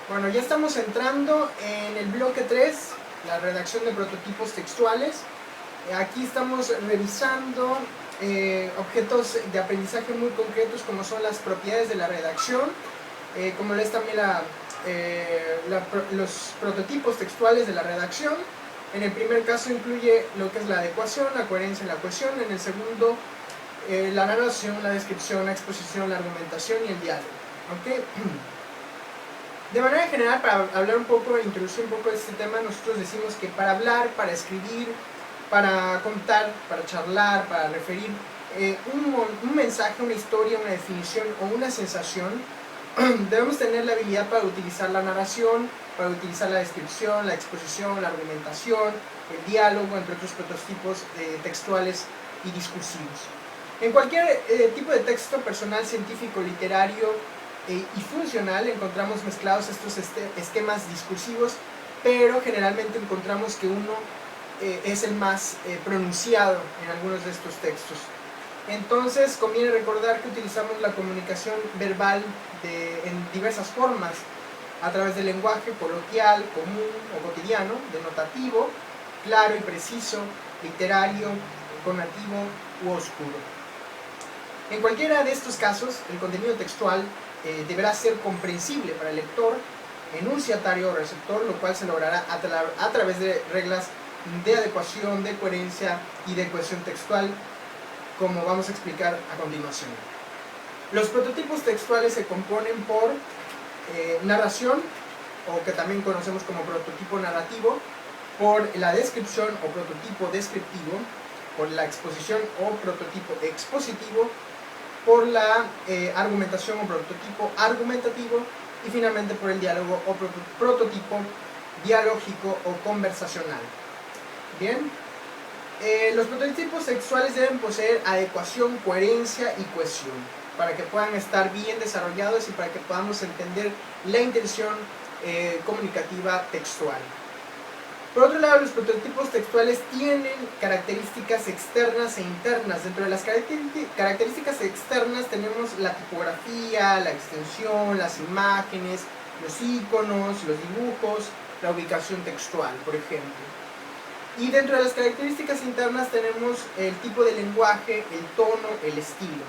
Bueno, ya estamos entrando en el bloque 3, la redacción de prototipos textuales. Aquí estamos revisando objetos de aprendizaje muy concretos como son las propiedades de la redacción, como es también los prototipos textuales de la redacción. En el primer caso incluye lo que es la adecuación, la coherencia y la cohesión. En el segundo, la narración, la descripción, la exposición, la argumentación y el diálogo. ¿Okay? De manera general, para hablar un poco, introducir un poco este tema, nosotros decimos que para hablar, para escribir, para contar, para charlar, para referir un mensaje, una historia, una definición o una sensación, debemos tener la habilidad para utilizar la narración, para utilizar la descripción, la exposición, la argumentación, el diálogo, entre otros prototipos textuales y discursivos. En cualquier tipo de texto personal, científico, literario y funcional encontramos mezclados estos esquemas discursivos, pero generalmente encontramos que uno es el más pronunciado en algunos de estos textos. Entonces conviene recordar que utilizamos la comunicación verbal en diversas formas, a través del lenguaje coloquial, común o cotidiano, denotativo, claro y preciso, literario, intonativo u oscuro. En cualquiera de estos casos, el contenido textual deberá ser comprensible para el lector, enunciatario o receptor, lo cual se logrará a través de reglas de adecuación, de coherencia y de cohesión textual, como vamos a explicar a continuación. Los prototipos textuales se componen por narración, o que también conocemos como prototipo narrativo, por la descripción o prototipo descriptivo, por la exposición o prototipo expositivo, por la argumentación o prototipo argumentativo y finalmente por el diálogo o prototipo dialógico o conversacional. Bien, los prototipos textuales deben poseer adecuación, coherencia y cohesión para que puedan estar bien desarrollados y para que podamos entender la intención comunicativa textual. Por otro lado, los prototipos textuales tienen características externas e internas. Dentro de las características externas tenemos la tipografía, la extensión, las imágenes, los iconos, los dibujos, la ubicación textual, por ejemplo. Y dentro de las características internas tenemos el tipo de lenguaje, el tono, el estilo.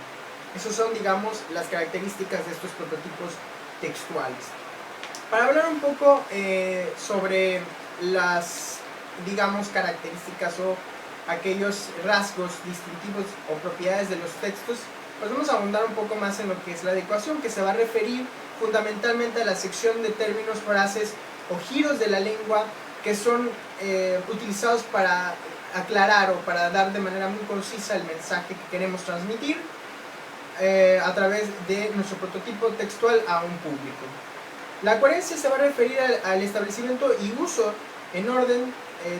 Esas son, digamos, las características de estos prototipos textuales. Para hablar un poco sobre las, digamos, características o aquellos rasgos distintivos o propiedades de los textos, pues vamos a abundar un poco más en lo que es la adecuación, que se va a referir fundamentalmente a la sección de términos, frases o giros de la lengua que son utilizados para aclarar o para dar de manera muy concisa el mensaje que queremos transmitir a través de nuestro prototipo textual a un público. La coherencia se va a referir al establecimiento y uso en orden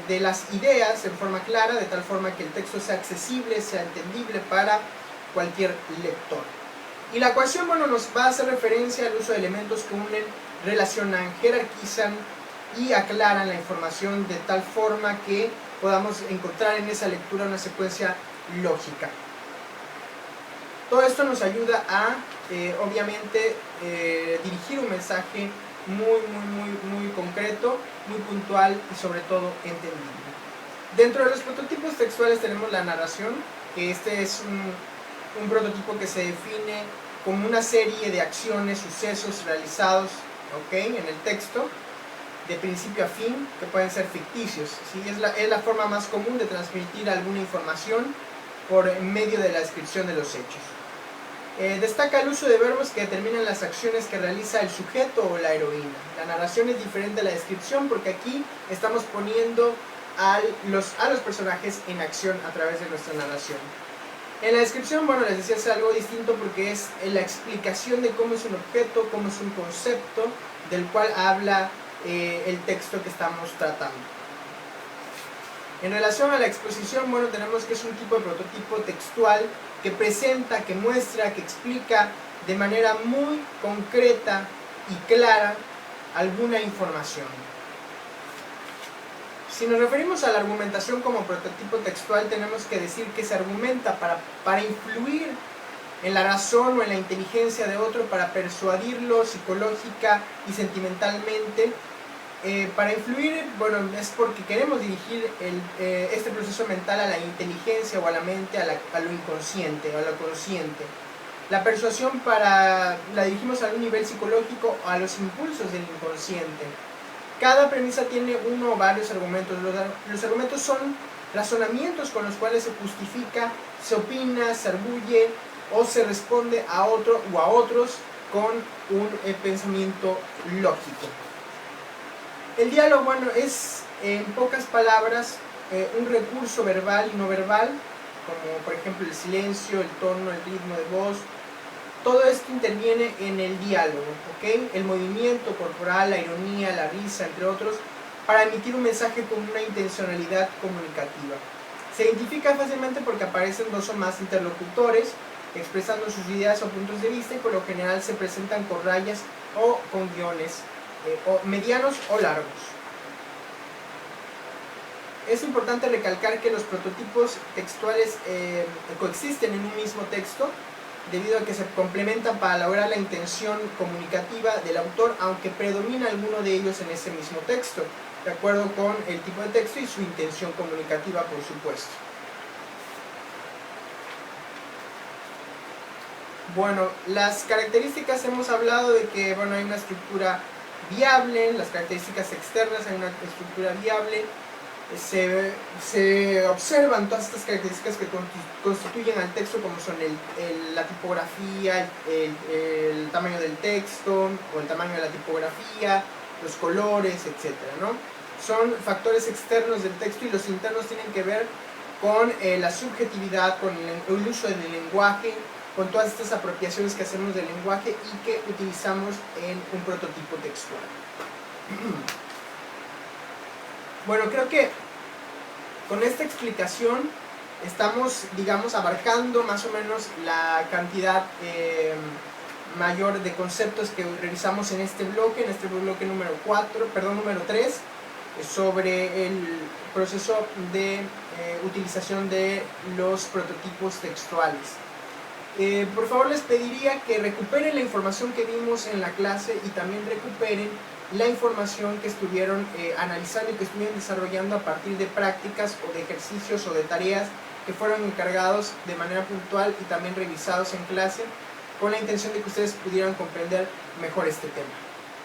de las ideas en forma clara, de tal forma que el texto sea accesible, sea entendible para cualquier lector. Y la cohesión, bueno, nos va a hacer referencia al uso de elementos que unen, relacionan, jerarquizan y aclaran la información de tal forma que podamos encontrar en esa lectura una secuencia lógica. Todo esto nos ayuda a, obviamente, dirigir un mensaje muy concreto, muy puntual y sobre todo entendible. Dentro de los prototipos textuales tenemos la narración, que este es un prototipo que se define como una serie de acciones, sucesos realizados, en el texto, de principio a fin, que pueden ser ficticios, ¿sí? Es la forma más común de transmitir alguna información por medio de la descripción de los hechos. Destaca el uso de verbos que determinan las acciones que realiza el sujeto o la heroína. La narración es diferente a la descripción porque aquí estamos poniendo a los personajes en acción a través de nuestra narración. En la descripción, bueno, les decía, es algo distinto porque es la explicación de cómo es un objeto, cómo es un concepto del cual habla el texto que estamos tratando. En relación a la exposición, bueno, tenemos que es un tipo de prototipo textual que presenta, que muestra, que explica de manera muy concreta y clara alguna información. Si nos referimos a la argumentación como prototipo textual, tenemos que decir que se argumenta para influir en la razón o en la inteligencia de otro para persuadirlo psicológica y sentimentalmente. Para influir, bueno, es porque queremos dirigir este proceso mental a la inteligencia o a la mente, a lo inconsciente o a lo consciente. La persuasión la dirigimos a un nivel psicológico o a los impulsos del inconsciente. Cada premisa tiene uno o varios argumentos. Los argumentos son razonamientos con los cuales se justifica, se opina, se arguye o se responde a otro o a otros con un pensamiento lógico. El diálogo, bueno, es en pocas palabras un recurso verbal y no verbal, como por ejemplo el silencio, el tono, el ritmo de voz. Todo esto interviene en el diálogo, ¿ok? El movimiento corporal, la ironía, la risa, entre otros, para emitir un mensaje con una intencionalidad comunicativa. Se identifica fácilmente porque aparecen dos o más interlocutores expresando sus ideas o puntos de vista y por lo general se presentan con rayas o con guiones o medianos o largos. Es importante recalcar que los prototipos textuales coexisten en un mismo texto debido a que se complementan para lograr la intención comunicativa del autor, aunque predomina alguno de ellos en ese mismo texto, de acuerdo con el tipo de texto y su intención comunicativa, por supuesto. Bueno, las características, hemos hablado de que bueno, hay una estructura viable, las características externas, hay una estructura viable. Se observan todas estas características que constituyen al texto, como son la tipografía, el tamaño del texto o el tamaño de la tipografía, los colores, etc., ¿no? Son factores externos del texto y los internos tienen que ver con la subjetividad, con el uso del lenguaje, con todas estas apropiaciones que hacemos del lenguaje y que utilizamos en un prototipo textual. Bueno, creo que con esta explicación estamos, digamos, abarcando más o menos la cantidad mayor de conceptos que revisamos en este bloque número 3, sobre el proceso de utilización de los prototipos textuales. Por favor, les pediría que recuperen la información que vimos en la clase y también recuperen la información que estuvieron analizando y que estuvieron desarrollando a partir de prácticas o de ejercicios o de tareas que fueron encargados de manera puntual y también revisados en clase, con la intención de que ustedes pudieran comprender mejor este tema.